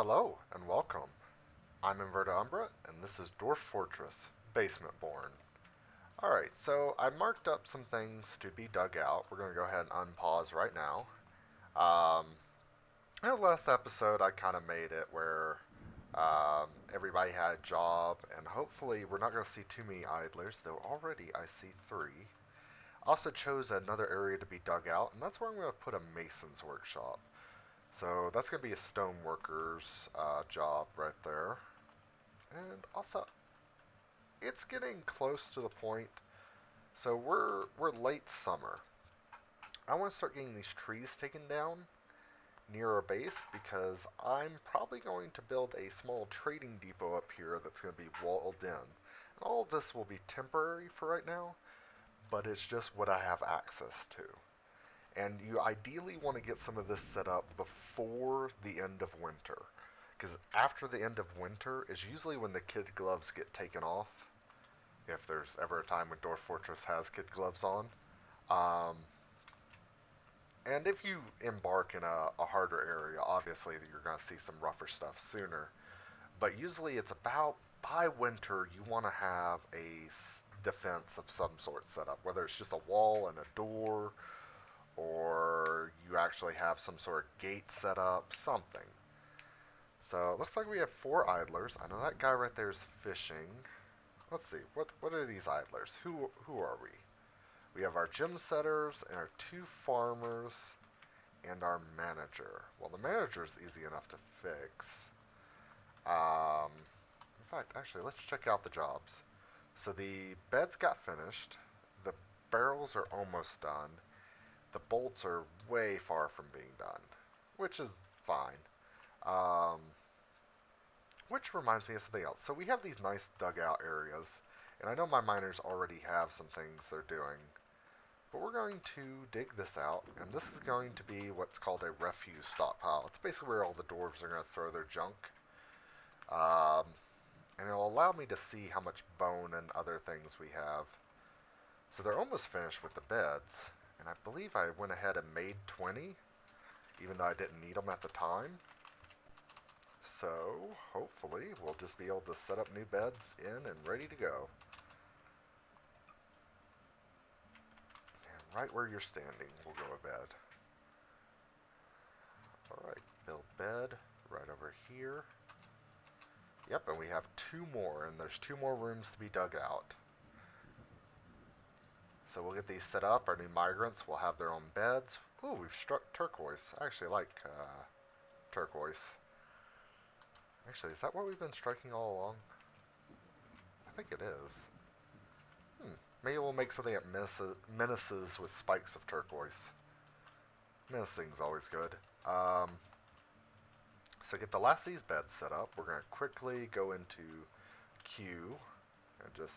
Hello and welcome. I'm Inverta Umbra, and this is Dwarf Fortress, Basement Born. Alright, so I marked up some things to be dug out. We're going to go ahead and unpause right now. In the last episode, I kind of made it where everybody had a job, and hopefully we're not going to see too many idlers, though already I see three. I also chose another area to be dug out, and that's where I'm going to put a mason's workshop. So that's going to be a stone worker's job right there. And also, it's getting close to the point. So we're late summer. I want to start getting these trees taken down near our base because I'm probably going to build a small trading depot up here that's going to be walled in. And all of this will be temporary for right now, but it's just what I have access to. And you ideally want to get some of this set up before the end of winter. Because after the end of winter is usually when the kid gloves get taken off. If there's ever a time when Dwarf Fortress has kid gloves on. Um, and if you embark in a harder area, obviously you're going to see some rougher stuff sooner. But usually it's about by winter you want to have a defense of some sort set up. Whether it's just a wall and a door, or you actually have some sort of gate set up, something. So it looks like we have four idlers. I know that guy right there is fishing. Let's see, what are these idlers? Who are we? We have our gym setters and our two farmers and our manager. Well, the manager is easy enough to fix. In fact, actually, let's check out the jobs. So the beds got finished. The barrels are almost done. The bolts are way far from being done, which is fine. Um, which reminds me of something else. So we have these nice dugout areas, and I know my miners already have some things they're doing, but we're going to dig this out, and this is going to be what's called a refuse stockpile. It's basically where all the dwarves are going to throw their junk, and it'll allow me to see how much bone and other things we have. So they're almost finished with the beds, and I believe I went ahead and made 20, even though I didn't need them at the time. So, hopefully, we'll just be able to set up new beds in and ready to go. And right where you're standing, we'll go to bed. Alright, build bed right over here. Yep, and we have two more, and there's two more rooms to be dug out. So we'll get these set up. Our new migrants will have their own beds. Ooh, we've struck turquoise. I actually like turquoise. Actually, is that what we've been striking all along? I think it is. Maybe we'll make something that menaces with spikes of turquoise. Menacing's always good. So get the last of these beds set up. We're going to quickly go into Q and just...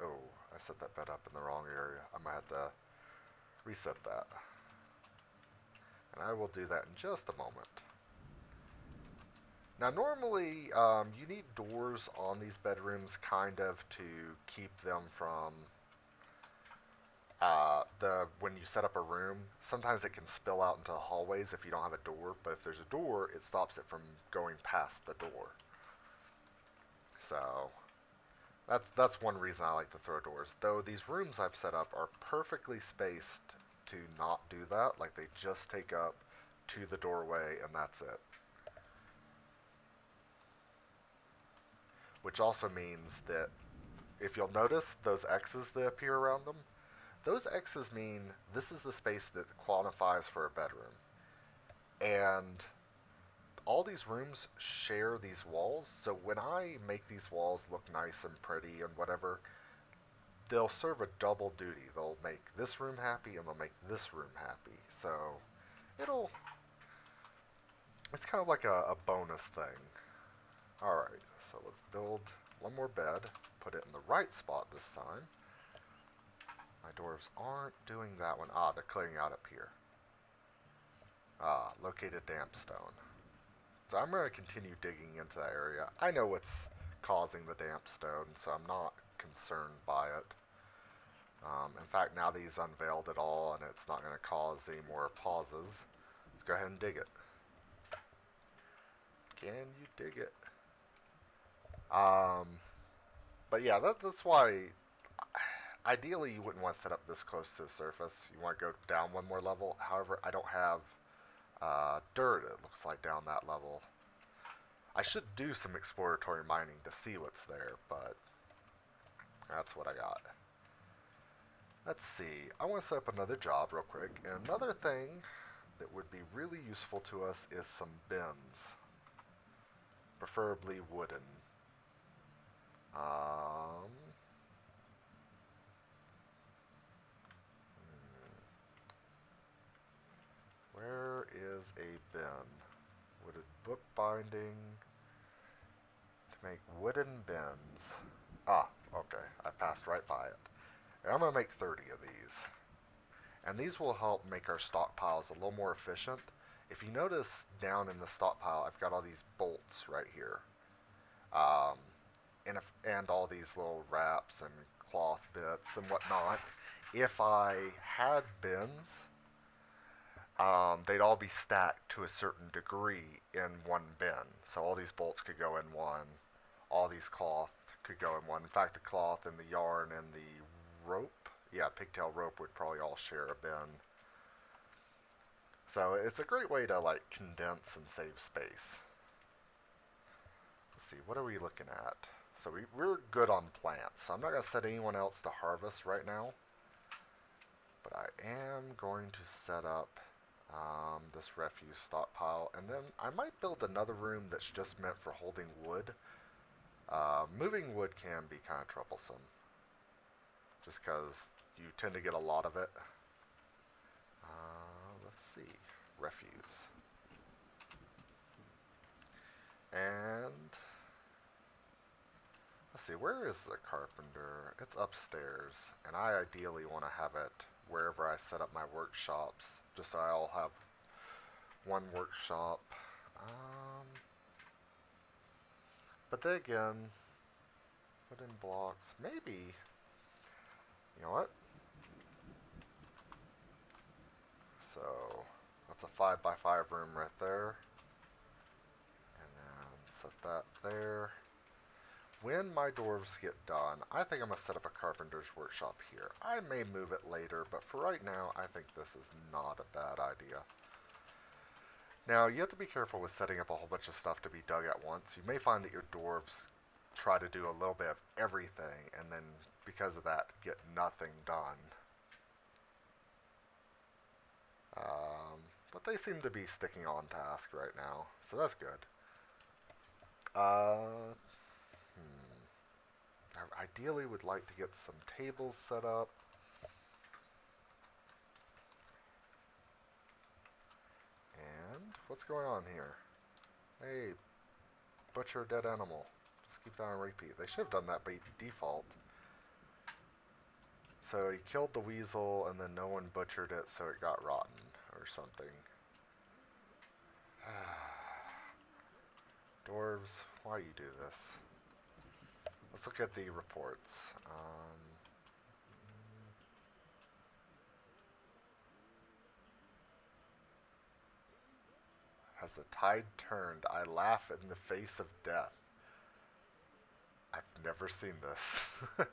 Oh, I set that bed up in the wrong area. I might have to reset that. And I will do that in just a moment. Now, normally, you need doors on these bedrooms kind of to keep them from when you set up a room. Sometimes it can spill out into the hallways if you don't have a door, but if there's a door, it stops it from going past the door. So that's one reason I like to throw doors. Though these rooms I've set up are perfectly spaced to not do that. Like they just take up to the doorway and that's it. Which also means that if you'll notice those X's that appear around them, those X's mean this is the space that qualifies for a bedroom. And all these rooms share these walls, so when I make these walls look nice and pretty and whatever, they'll serve a double duty. They'll make this room happy and they'll make this room happy. So it's kind of like a bonus thing. Alright, so let's build one more bed, put it in the right spot this time. My dwarves aren't doing that one. Ah, they're clearing out up here. Ah, located damp stone. So I'm going to continue digging into that area. I know what's causing the damp stone, so I'm not concerned by it. In fact, now that he's unveiled it all and it's not going to cause any more pauses, let's go ahead and dig it. Can you dig it? Um, but yeah, that's why ideally you wouldn't want to set up this close to the surface. You want to go down one more level. However, I don't have dirt, it looks like, down that level. I should do some exploratory mining to see what's there, but that's what I got. Let's see. I want to set up another job real quick. And another thing that would be really useful to us is some bins. Preferably wooden. Um, where is a bin? Wooded bookbinding to make wooden bins. Ah, okay. I passed right by it. And I'm going to make 30 of these. And these will help make our stockpiles a little more efficient. If you notice down in the stockpile, I've got all these bolts right here. Um, and all these little wraps and cloth bits and whatnot. If I had bins, they'd all be stacked to a certain degree in one bin. So all these bolts could go in one. All these cloth could go in one. In fact, the cloth and the yarn and the rope, yeah, pigtail rope would probably all share a bin. So it's a great way to like condense and save space. Let's see, what are we looking at? So we're good on plants. So I'm not going to set anyone else to harvest right now. But I am going to set up this refuse stockpile. And then I might build another room that's just meant for holding wood. Moving wood can be kind of troublesome. Just because you tend to get a lot of it. Let's see. Refuse. And let's see, where is the carpenter? It's upstairs, and I ideally want to have it wherever I set up my workshops, just so I'll have one workshop. But then again, put in blocks, maybe, you know what? So, that's a 5x5 room right there. And then set that there. When my dwarves get done, I think I'm going to set up a carpenter's workshop here. I may move it later, but for right now, I think this is not a bad idea. Now, you have to be careful with setting up a whole bunch of stuff to be dug at once. You may find that your dwarves try to do a little bit of everything, and then because of that, get nothing done. But they seem to be sticking on task right now, so that's good. I ideally would like to get some tables set up. And what's going on here? Hey, butcher a dead animal. Just keep that on repeat. They should have done that by default. So he killed the weasel and then no one butchered it, so it got rotten or something. Dwarves, why you do this? Let's look at the reports. Has the tide turned? I laugh in the face of death. I've never seen this.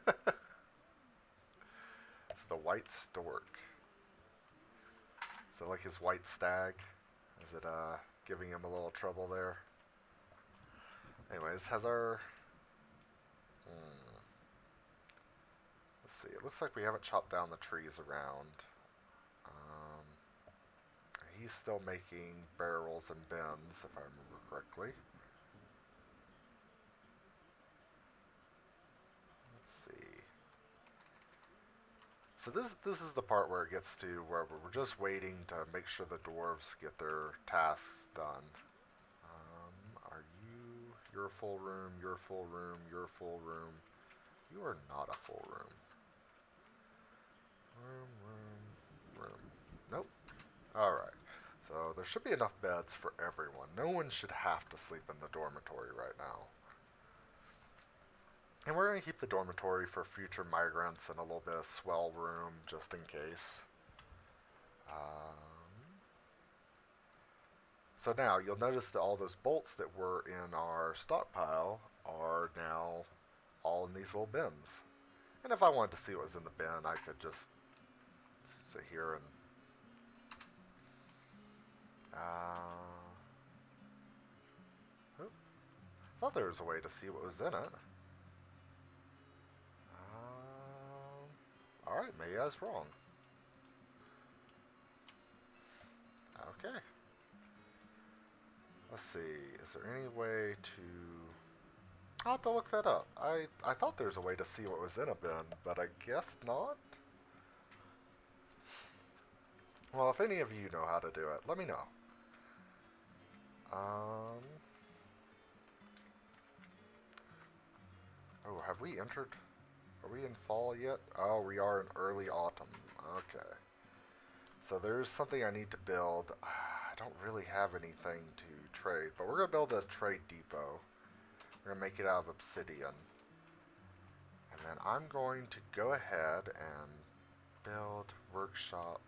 It's the white stork. Is it like his white stag? Is it giving him a little trouble there? Anyways, has our... Let's see, it looks like we haven't chopped down the trees around. He's still making barrels and bins, if I remember correctly. Let's see. So this is the part where it gets to where we're just waiting to make sure the dwarves get their tasks done. Are you... You're a full room, you're a full room, you're a full room. You are not a full room. Room. Nope. Alright. So there should be enough beds for everyone. No one should have to sleep in the dormitory right now. And we're going to keep the dormitory for future migrants and a little bit of swell room just in case. So now you'll notice that all those bolts that were in our stockpile are now all in these little bins. And if I wanted to see what was in the bin, I could just sit here and oh, thought there was a way to see what was in it. Alright, maybe I was wrong. Okay. Let's see, is there any way to... I'll have to look that up. I thought there was a way to see what was in a bin, but I guess not? Well, if any of you know how to do it, let me know. Oh, have we entered? Are we in fall yet? Oh, we are in early autumn. Okay. So there's something I need to build. I don't really have anything to trade, but we're going to build a trade depot. We're going to make it out of obsidian. And then I'm going to go ahead and build workshop,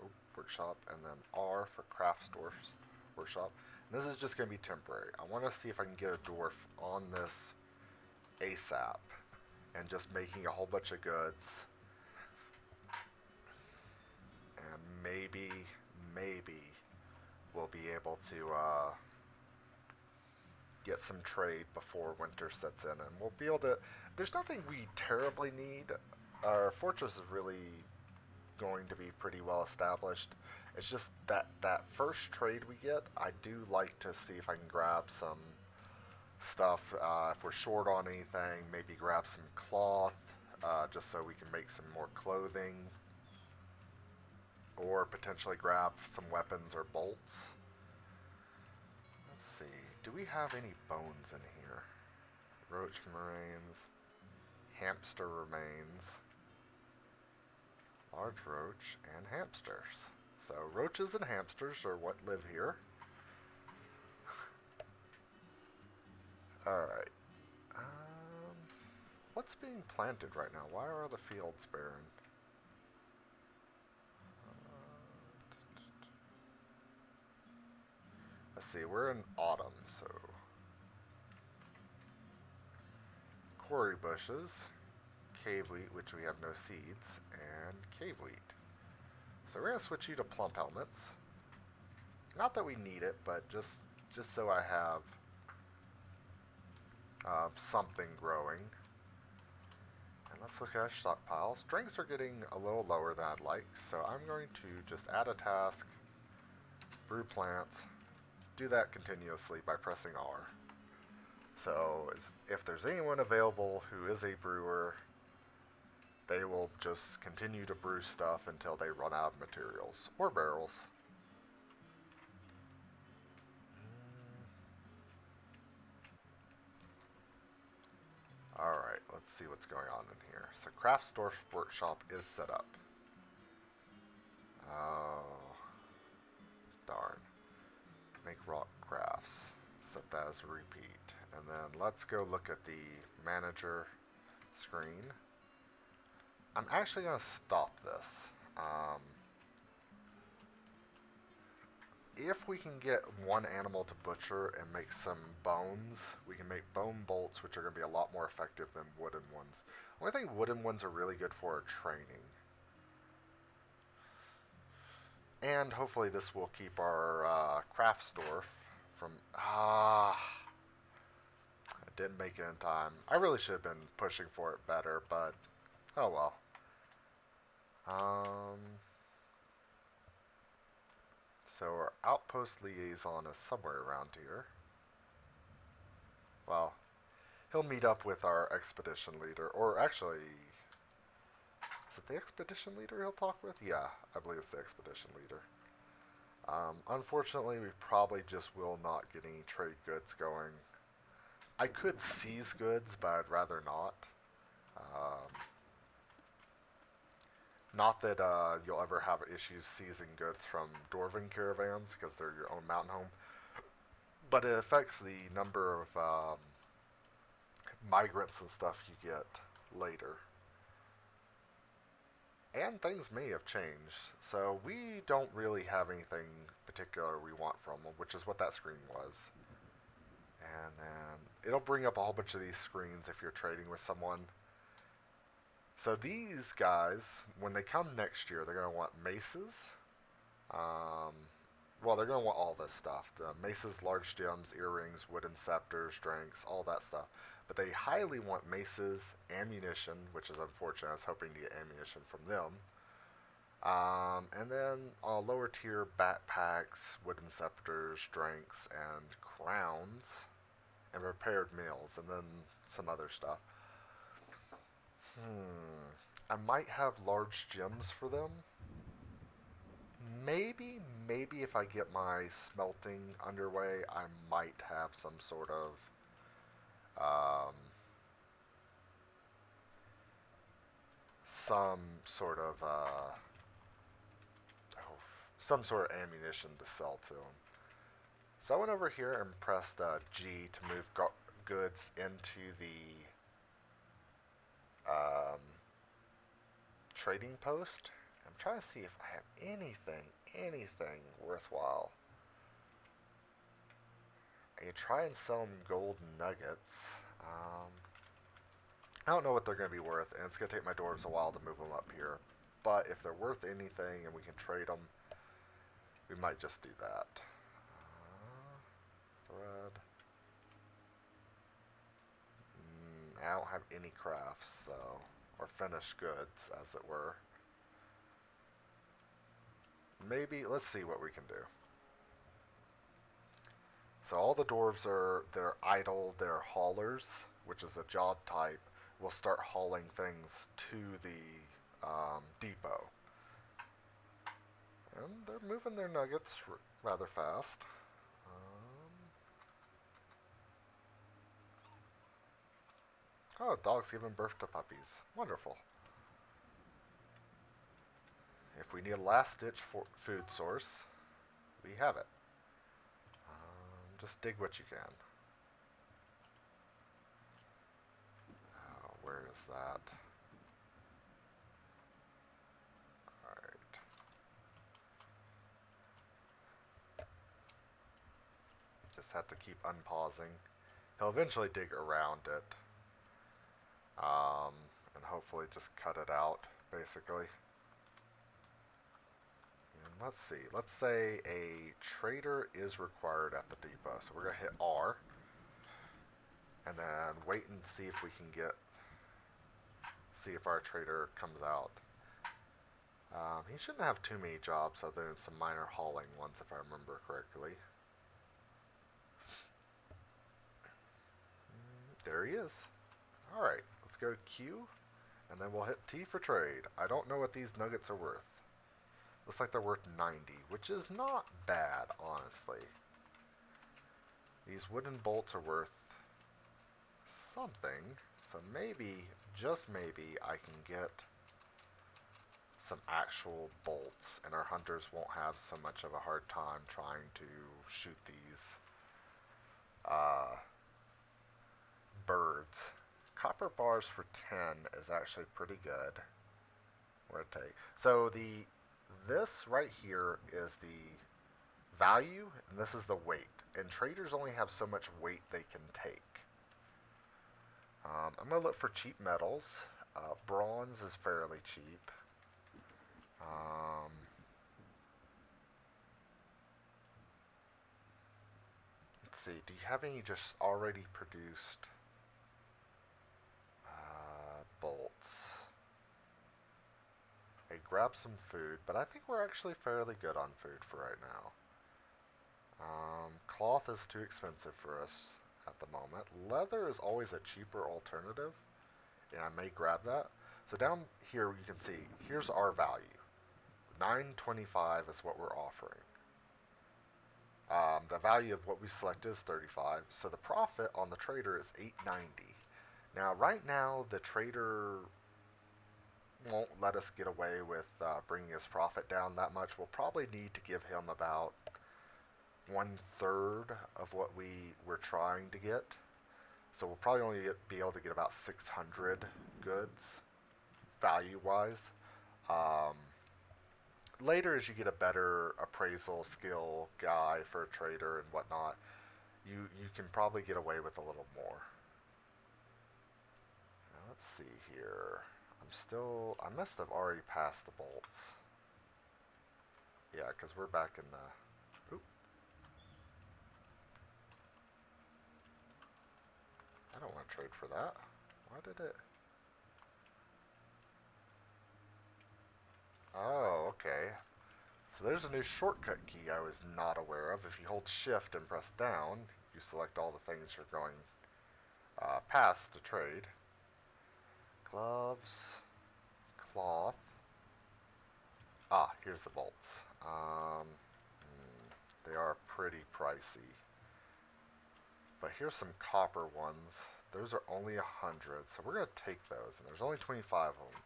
and then R for craft stores, workshop. And this is just going to be temporary. I want to see if I can get a dwarf on this ASAP and just making a whole bunch of goods. And maybe we'll be able to get some trade before winter sets in, and we'll be able to... There's nothing we terribly need. Our fortress is really going to be pretty well established. It's just that first trade we get, I do like to see if I can grab some stuff. If we're short on anything, maybe grab some cloth, just so we can make some more clothing, or potentially grab some weapons or bolts. Let's see, do we have any bones in here? Roach remains, hamster remains, large roach, and hamsters. So roaches and hamsters are what live here. Alright. What's being planted right now? Why are the fields barren? Let's see, we're in autumn, so... Quarry bushes, cave wheat, which we have no seeds, and cave wheat. So we're going to switch you to plump helmets. Not that we need it, but just so I have something growing. And let's look at our stockpile. Strengths are getting a little lower than I'd like, so I'm going to just add a task, brew plants, do that continuously by pressing R. So if there's anyone available who is a brewer, they will just continue to brew stuff until they run out of materials or barrels. Alright, let's see what's going on in here. So craft store workshop is set up. Oh, darn. Make rock crafts. Set that as a repeat. And then let's go look at the manager screen. I'm actually going to stop this. If we can get one animal to butcher and make some bones, we can make bone bolts, which are going to be a lot more effective than wooden ones. The only thing wooden ones are really good for are training. And hopefully this will keep our craft store from... I didn't make it in time. I really should have been pushing for it better, but oh well. So our outpost liaison is somewhere around here. Well, he'll meet up with our expedition leader, or actually, is it the expedition leader he'll talk with? Yeah, I believe it's the expedition leader. Unfortunately, we probably just will not get any trade goods going. I could seize goods, but I'd rather not. Not that you'll ever have issues seizing goods from dwarven caravans, because they're your own mountain home, but it affects the number of migrants and stuff you get later. And things may have changed. So we don't really have anything particular we want from them, which is what that screen was. And then it'll bring up a whole bunch of these screens if you're trading with someone. So these guys, when they come next year, they're going to want maces. Um, well, they're going to want all this stuff. The maces, large gems, earrings, wooden scepters, drinks, all that stuff. But they highly want maces, ammunition, which is unfortunate. I was hoping to get ammunition from them. And then lower tier backpacks, wooden scepters, drinks, and crowns, and prepared meals, and then some other stuff. I might have large gems for them. Maybe if I get my smelting underway, I might have um, some sort of, oh, some sort of ammunition to sell to them. So I went over here and pressed G to move goods into the um, trading post. I'm trying to see if I have anything worthwhile. I could try and sell them gold nuggets. Um, I don't know what they're going to be worth, and it's going to take my dwarves a while to move them up here. But if they're worth anything and we can trade them, we might just do that. Thread. I don't have any crafts, so, or finished goods, as it were. Maybe, let's see what we can do. So all the dwarves they're idle, they're haulers, which is a job type. Will start hauling things to the depot. And they're moving their nuggets rather fast. Oh, dog's giving birth to puppies. Wonderful. If we need a last-ditch food source, we have it. Just dig what you can. Where is that? Alright. Just have to keep unpausing. He'll eventually dig around it. And hopefully just cut it out, basically. And let's see. Let's say a trader is required at the depot. So we're going to hit R. And then wait and see if we can see if our trader comes out. He shouldn't have too many jobs other than some minor hauling ones, if I remember correctly. There he is. Alright, let's go to Q, and then we'll hit T for trade. I don't know what these nuggets are worth. Looks like they're worth 90, which is not bad, honestly. These wooden bolts are worth something, so maybe, just maybe, I can get some actual bolts, and our hunters won't have so much of a hard time trying to shoot these birds. Copper bars for 10 is actually pretty good. What did I take? So this right here is the value, and this is the weight. And traders only have so much weight they can take. I'm going to look for cheap metals. Bronze is fairly cheap. Let's see, do you have any just already produced bolts? I grab some food, but I think we're actually fairly good on food for right now. Cloth is too expensive for us at the moment. Leather is always a cheaper alternative, and I may grab that. So down here you can see, here's our value. 925 is what we're offering. The value of what we select is 35, so the profit on the trader is 890. Now, right now, the trader won't let us get away with bringing his profit down that much. We'll probably need to give him about 1/3 of what we were trying to get. So we'll probably only be able to get about 600 goods, value-wise. Um, Later, as you get a better appraisal skill guy for a trader and whatnot, you can probably get away with a little more. Now, let's see here. I must have already passed the bolts. Yeah, because we're back in the. Oop, I don't want to trade for that. Why did it? Oh, okay. So there's a new shortcut key I was not aware of. If you hold shift and press down, you select all the things you're going past to trade. Gloves, cloth. Ah, here's the bolts. They are pretty pricey. But here's some copper ones. Those are only 100, so we're going to take those. And there's only 25 of them.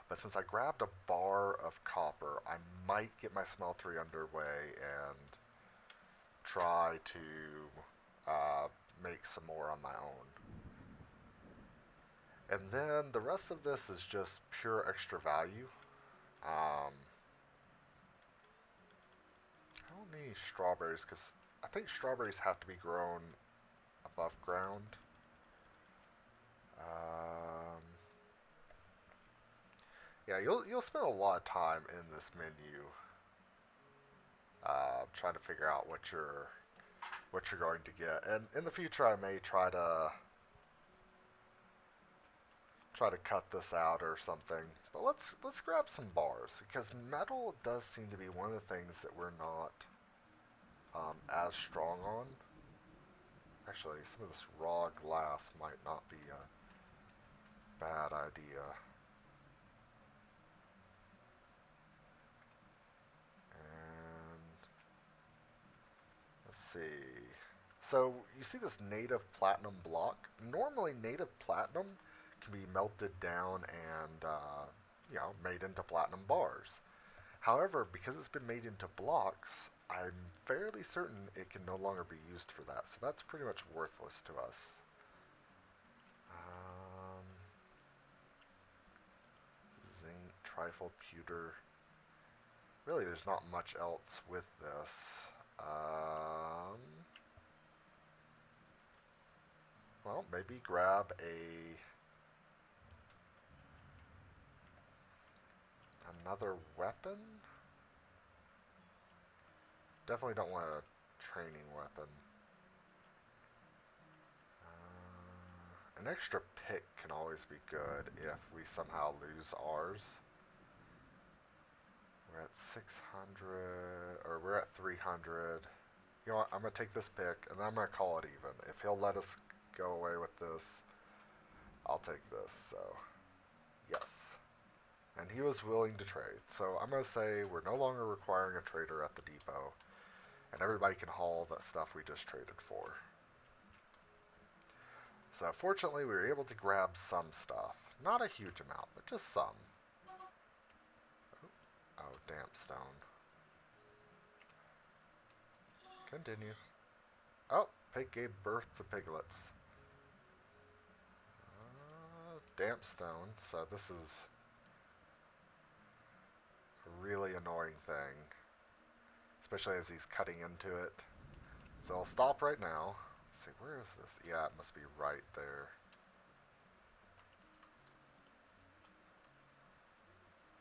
But since I grabbed a bar of copper, I might get my smeltery underway and try to make some more on my own. And then the rest of this is just pure extra value. I don't need strawberries because I think strawberries have to be grown above ground. Um, yeah, you'll spend a lot of time in this menu trying to figure out what you're going to get. And in the future, I may try to cut this out or something. But let's grab some bars because metal does seem to be one of the things that we're not as strong on. Actually, some of this raw glass might not be a bad idea. And let's see. So you see this native platinum block. Normally, native platinum can be melted down and made into platinum bars. However, because it's been made into blocks, I'm fairly certain it can no longer be used for that. So that's pretty much worthless to us. Um, Zinc, trifle, pewter. Really, there's not much else with this. Well, maybe grab another weapon. Definitely don't want a training weapon. An extra pick can always be good if we somehow lose ours. We're at 600, or we're at 300. You know what, I'm going to take this pick, and I'm going to call it even. If he'll let us go away with this, I'll take this, so, yes. And he was willing to trade, so I'm going to say we're no longer requiring a trader at the depot, and everybody can haul that stuff we just traded for. So fortunately, we were able to grab some stuff. Not a huge amount, but just some. Oh, damp stone. Continue. Oh, pig gave birth to piglets. Damp stone, so this is a really annoying thing. Especially as he's cutting into it. So I'll stop right now. Let's see, where is this? Yeah, it must be right there.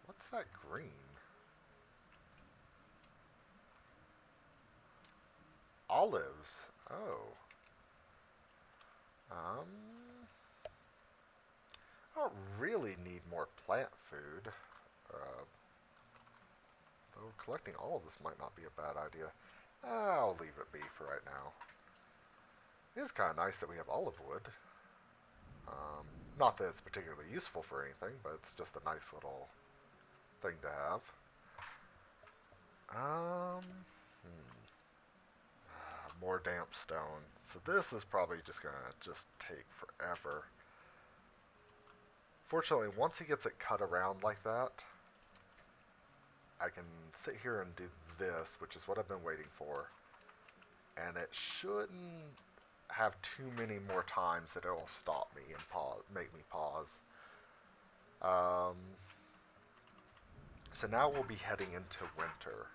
What's that green? Olives. Oh. I don't really need more plant food. Uh, Though collecting all of this might not be a bad idea. I'll leave it be for right now. It is kind of nice that we have olive wood. Not that it's particularly useful for anything, but it's just a nice little thing to have. More damp stone. So this is probably just going to just take forever. Fortunately, once he gets it cut around like that, I can sit here and do this, which is what I've been waiting for. And it shouldn't have too many more times that it'll stop me and pause, make me pause. Um, So now we'll be heading into winter,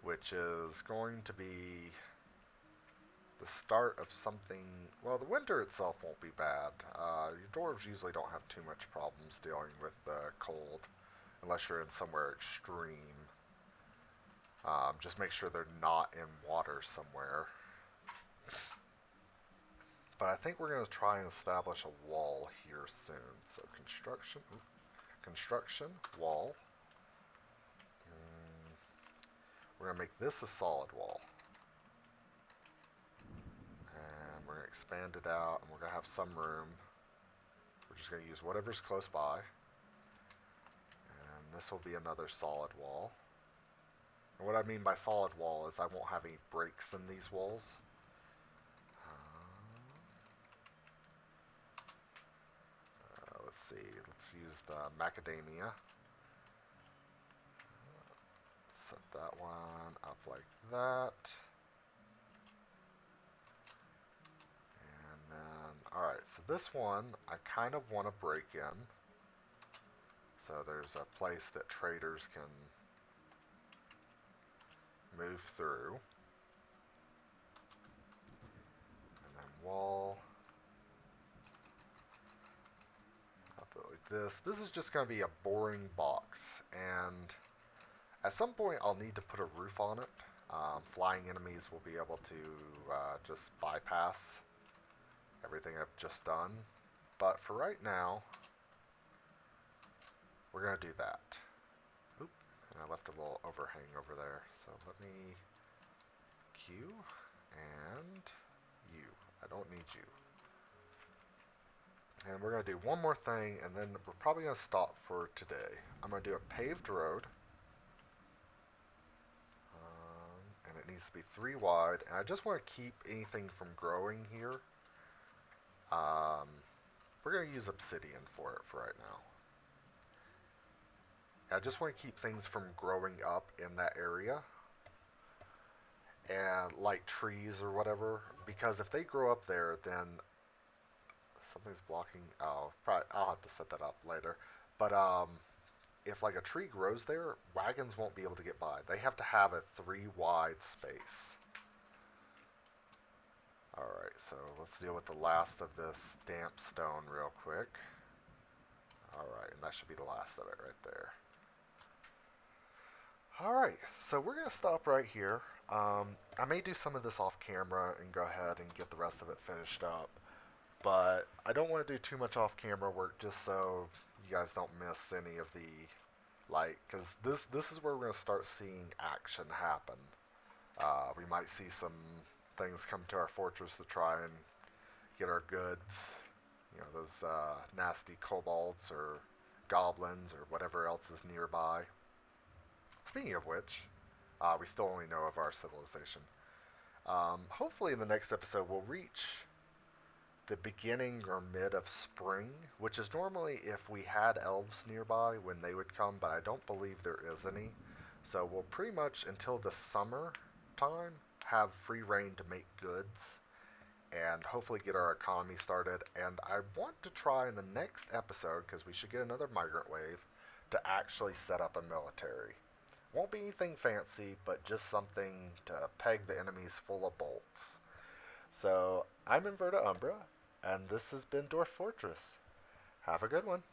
which is going to be the start of something. Well, the winter itself won't be bad. Your dwarves usually don't have too much problems dealing with the cold, unless you're in somewhere extreme. Just make sure they're not in water somewhere. But I think we're going to try and establish a wall here soon. So construction, wall. We're going to make this a solid wall. And we're going to expand it out, and we're going to have some room. We're just going to use whatever's close by. And this will be another solid wall. And what I mean by solid wall is I won't have any breaks in these walls. Let's see, let's use the macadamia. Set that one up like that. And then, alright, so this one I kind of want to break in. So there's a place that traders can move through. And then wall. Like this. This is just going to be a boring box. And at some point I'll need to put a roof on it. Flying enemies will be able to just bypass everything I've just done. But for right now, we're going to do that. Oop, and I left a little overhang over there. So let me Q and U. I don't need you. And we're going to do one more thing, and then we're probably going to stop for today. I'm going to do a paved road. And it needs to be 3 wide. And I just want to keep anything from growing here. We're going to use obsidian for it for right now. I just want to keep things from growing up in that area. And like trees or whatever. Because if they grow up there, then something's blocking. Oh, probably I'll have to set that up later. But if like a tree grows there, wagons won't be able to get by. They have to have a 3 wide space. Alright, so let's deal with the last of this damp stone real quick. Alright, and that should be the last of it right there. Alright, so we're going to stop right here. I may do some of this off camera and go ahead and get the rest of it finished up. But I don't want to do too much off camera work just so you guys don't miss any of the, like, because this is where we're going to start seeing action happen. We might see some things come to our fortress to try and get our goods. You know, those nasty kobolds or goblins or whatever else is nearby. Speaking of which, we still only know of our civilization. Hopefully in the next episode we'll reach the beginning or mid of spring, which is normally if we had elves nearby when they would come, but I don't believe there is any. So we'll pretty much until the summer time have free reign to make goods and hopefully get our economy started. And I want to try in the next episode, because we should get another migrant wave, to actually set up a military. Won't be anything fancy, but just something to peg the enemies full of bolts. So, I'm Inverta Umbra, and this has been Dwarf Fortress. Have a good one.